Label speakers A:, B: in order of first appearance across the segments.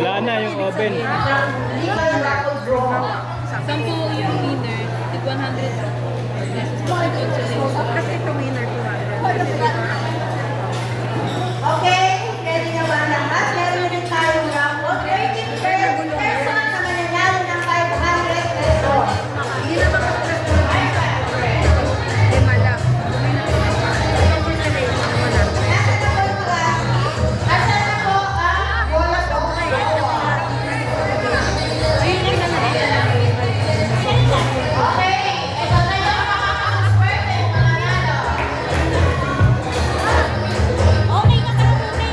A: Wala na yung oven.
B: Sampu yung winner, tig 100 pesos. Kasi ito winner 200.
C: Okay, ready na ba lahat? Meron din tayong raffle. 30 person na mananalo ng 500 pesos.
B: Hindi na makapagpas ng lima lang.
C: Asan na po ang bola po? Okay, ito na yung makakaswerte mananalo. Okay, nakarating.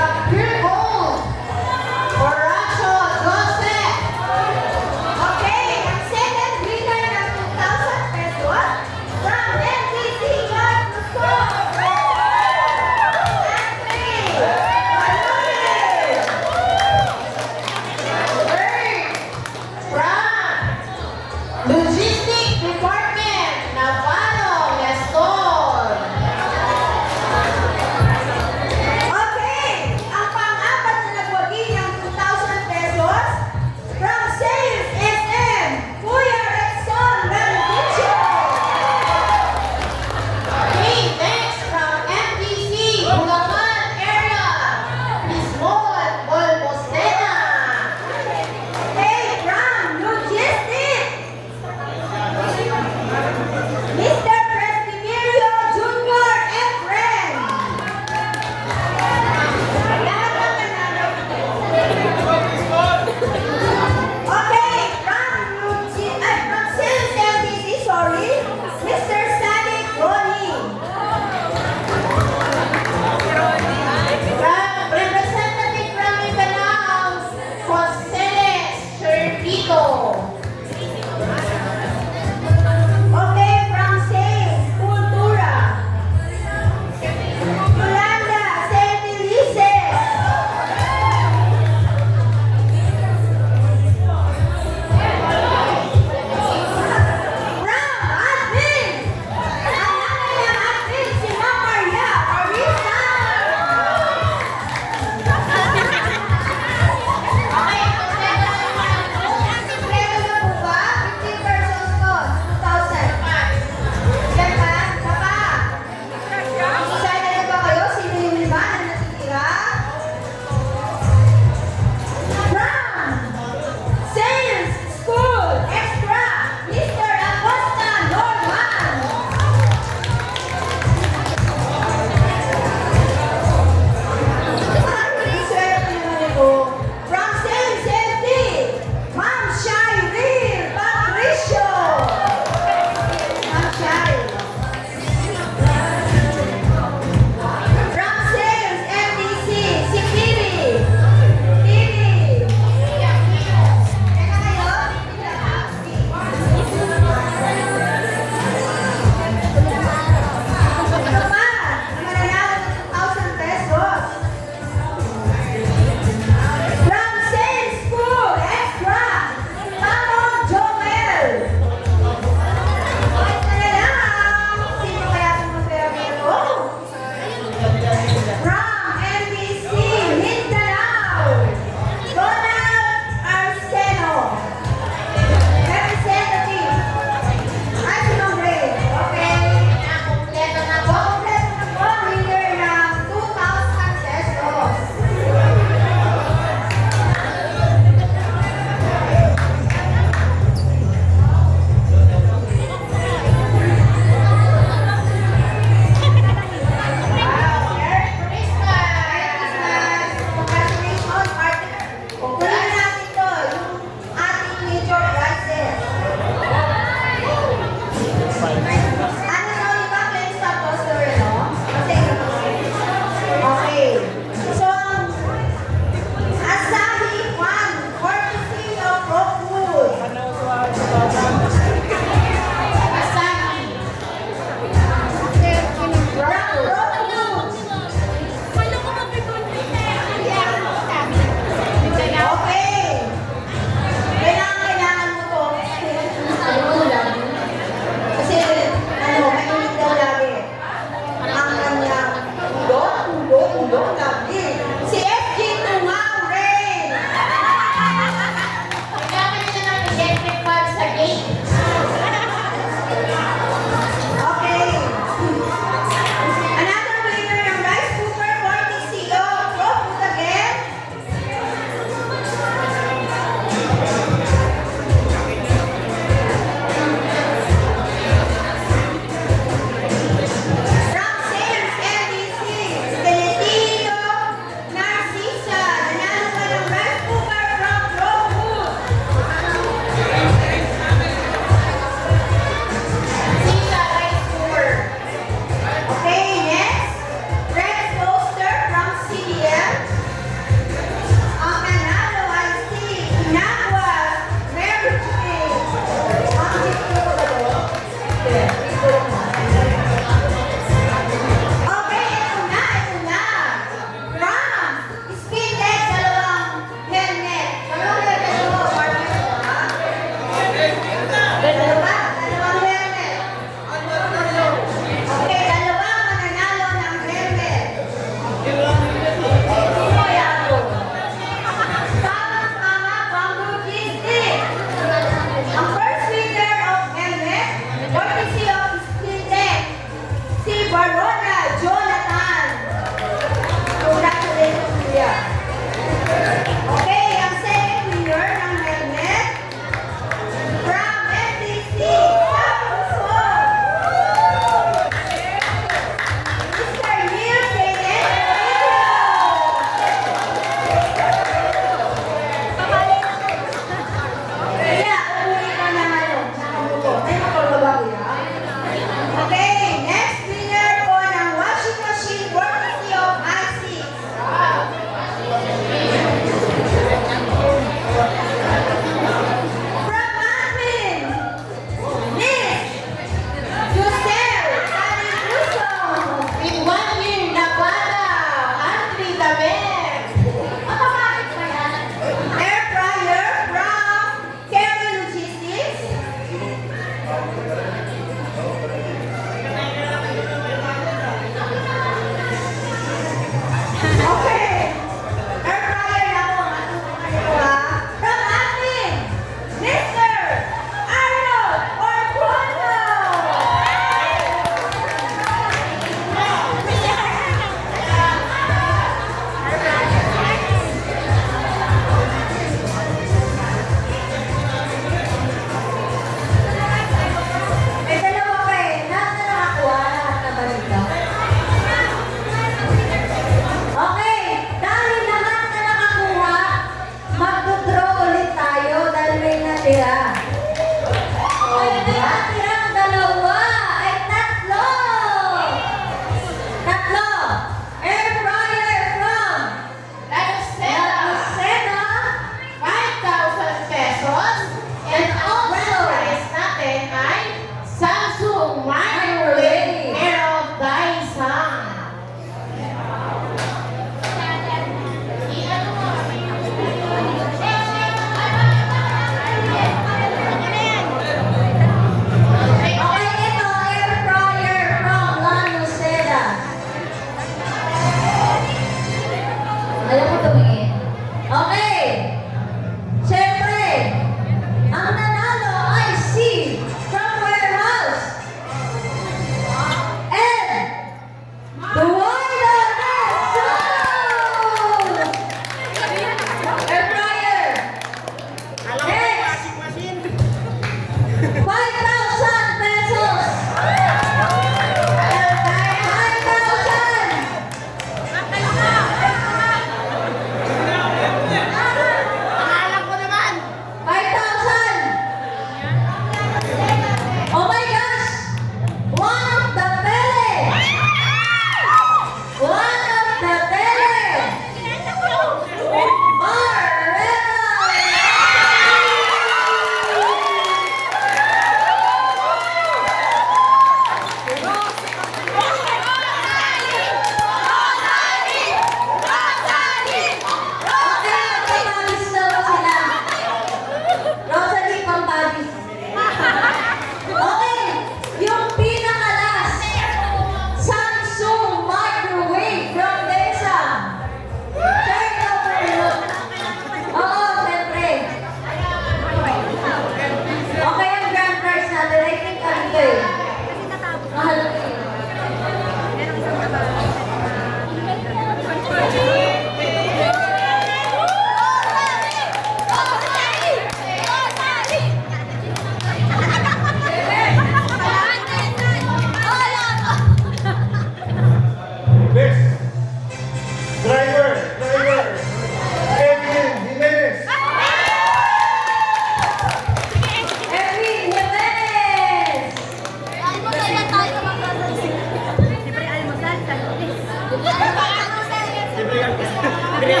B: Okay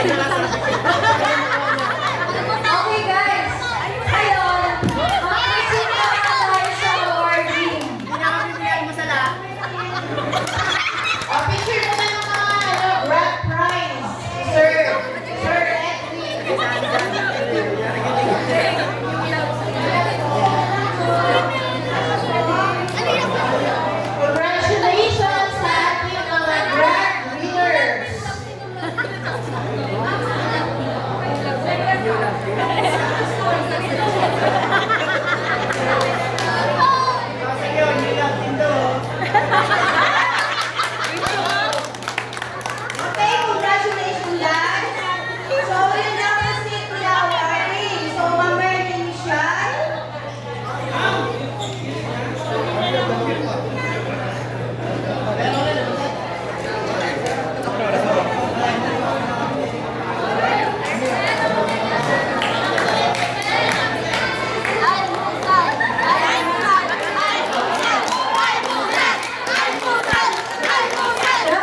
B: guys, ngayon, mag-proceed na tayo sa awarding. Picture naman ng mga grand prize. Sir Edwin. Congratulations sa ating mga grand winners.
C: Okay, congratulations guys. So we'll now proceed to the awarding. So Ma'am Michelle.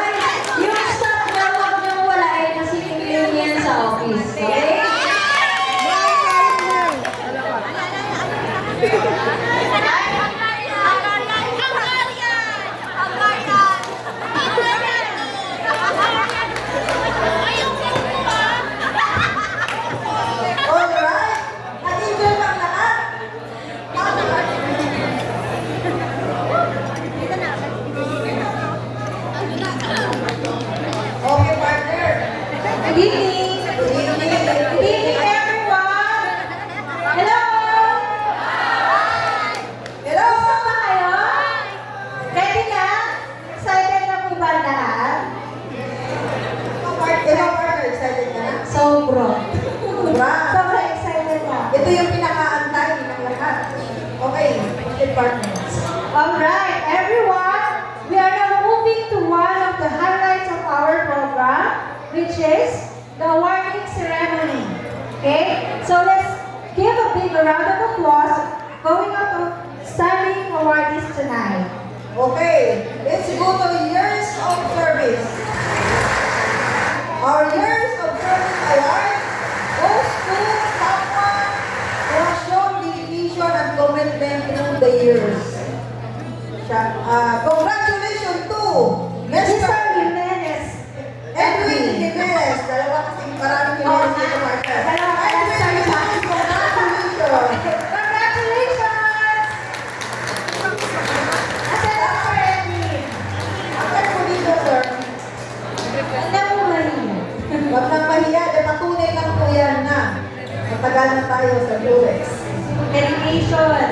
C: Guys, yung staff na huwag niyong walain kasi tingin yan sa office. Okay? Alright. Nag-enjoy bang lahat? Okay, partner. Good evening. Good evening. Good evening, everyone. Hello. Hello, saan ba kayo? Ready na? Excited na po ba lahat? Partner, excited ka na? Sobro. Sobrang excited na. Ito yung pinaka-antay ng lahat. Okay, good partners. Alright, everyone. We are now moving to one of the highlights of our program, which is the awarding ceremony. Okay? So let's give a big round of applause going out to standing awardees tonight. Okay, let's go to years of service. Our years of service award goes to someone who has shown dedication and commitment through the years. Congratulations to Mr. Jimenez. Edwin Jimenez. Dalawa kasing maraming Jimenez dito, Martha. Edwin Jimenez, congratulations. Congratulations. Asan ang Sir Edwin? Asan po dito, sir? Hindi mo mahiya. Huwag nang mahiya. Patunay lang po yan na matagal na tayo sa US. Dedication.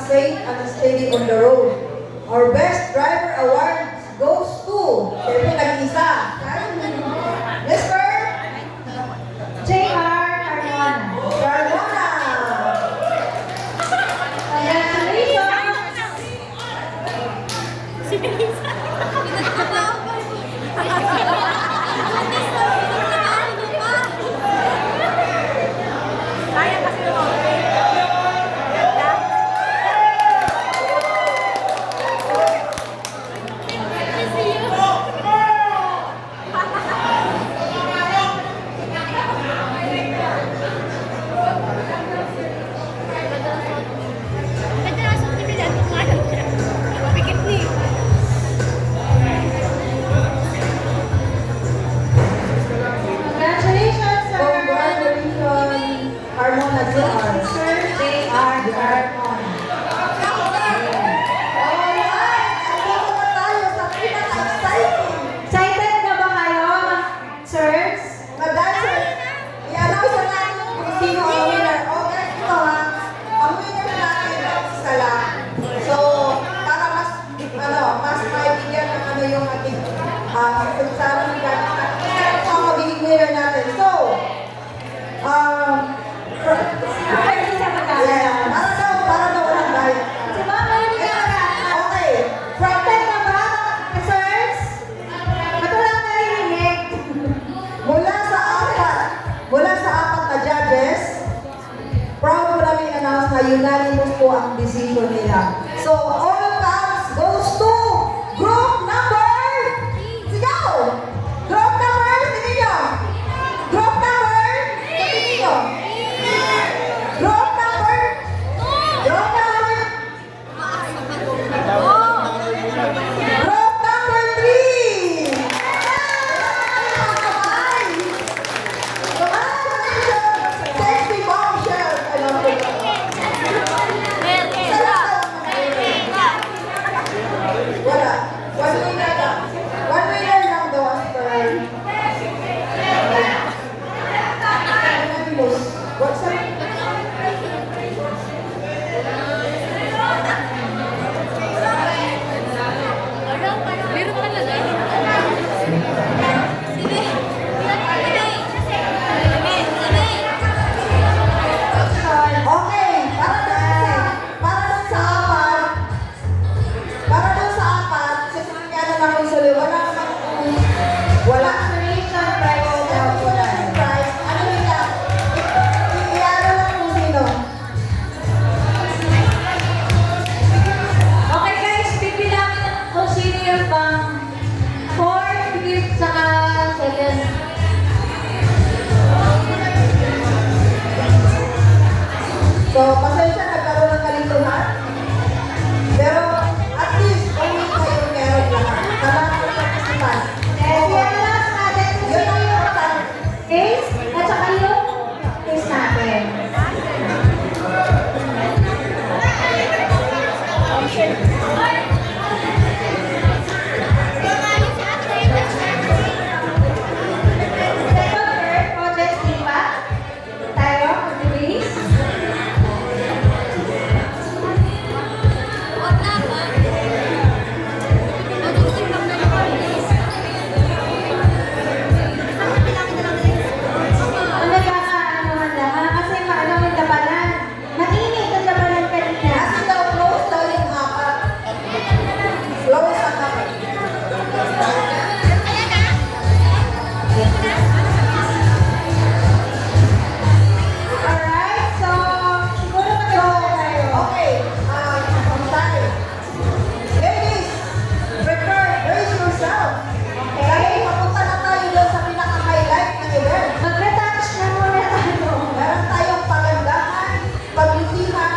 C: safe and steady on the road. Our best driver award goes to, siyempre nag-isa, Mr. J.R. Carmona. Carmona! sino ang winner. Okay, ito ha. Ang winner natin ay isa lang. So, para mas, mas maibigyan ng yung ating sagsara ng gamit natin. Ito ang magiging winner natin. So, para daw walang dahil.
B: Si Mama yun nga.
C: Okay, from
B: Tay na ba? Sirs? Ba't wala kang narinig?
C: mula sa apat na judges, proud ko namin announce na unanimous po ang decision nila. So, all counts goes to group number, sigaw! Group number, tingin nyo! Group number, tingin nyo! Group number, group number, group number 3! Sexy bombshell! I love it. Wala. One winner lang daw as per. Anonymous. What's up?
A: Meron talaga.
C: Okay, para dun sa apat, sasakyan na ako sa wala namang wala.
B: Consolation prize daw po tayo.
C: Prize, ano yun lang? Iano lang kung sino.
B: Okay guys, pipilangin na kung sino yung pang 4th, 5th, saka 2nd.
C: So, pasensya, nagkaroon ng kalituhan. Pero, at least, uwi kayo meron lahat. Sa lahat ng participants.
B: I-announce natin kung
C: Yun
B: sino
C: ang
B: yung
C: important.
B: case at saka yung case natin. Second third, project ipa. Tayo, mag-release. Ang nagkakaanohan lang ha, kasi maano yung labanan. Mainit ang labanan kanina.
C: Kasi daw, close daw yung apat. Close ang apat.
B: Alright, so siguro mag-go tayo.
C: Okay, tayo. Ladies, prepare, brace yourself. Dahil papunta na tayo doon sa pinaka-highlight ng event.
B: Mag-retouch na muna tayo.
C: Meron tayong pagandahan, paglutihan,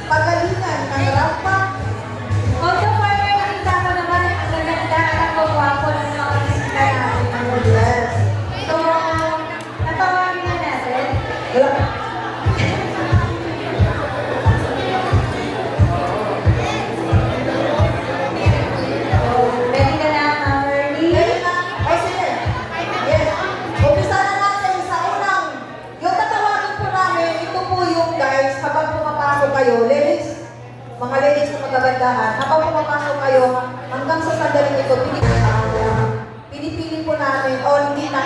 C: pagalingan ng rampa.
B: Although partner, nakita ko naman ang gaganda at ang gagwapo ng mga bisita natin.
C: Yes.
B: So, natawagin na natin.
C: Wala.
B: Ready ka na, Ma'am Ernie?
C: Ready na? O sige. Yes. Umpisa na natin sa unang. Yung tatawagin po namin, ito po yung guys, habang pumapasok kayo, ladies, mga ladies na magagandahan, habang pumapasok kayo, hanggang sa sandaling ito, pinipili po natin, o hindi na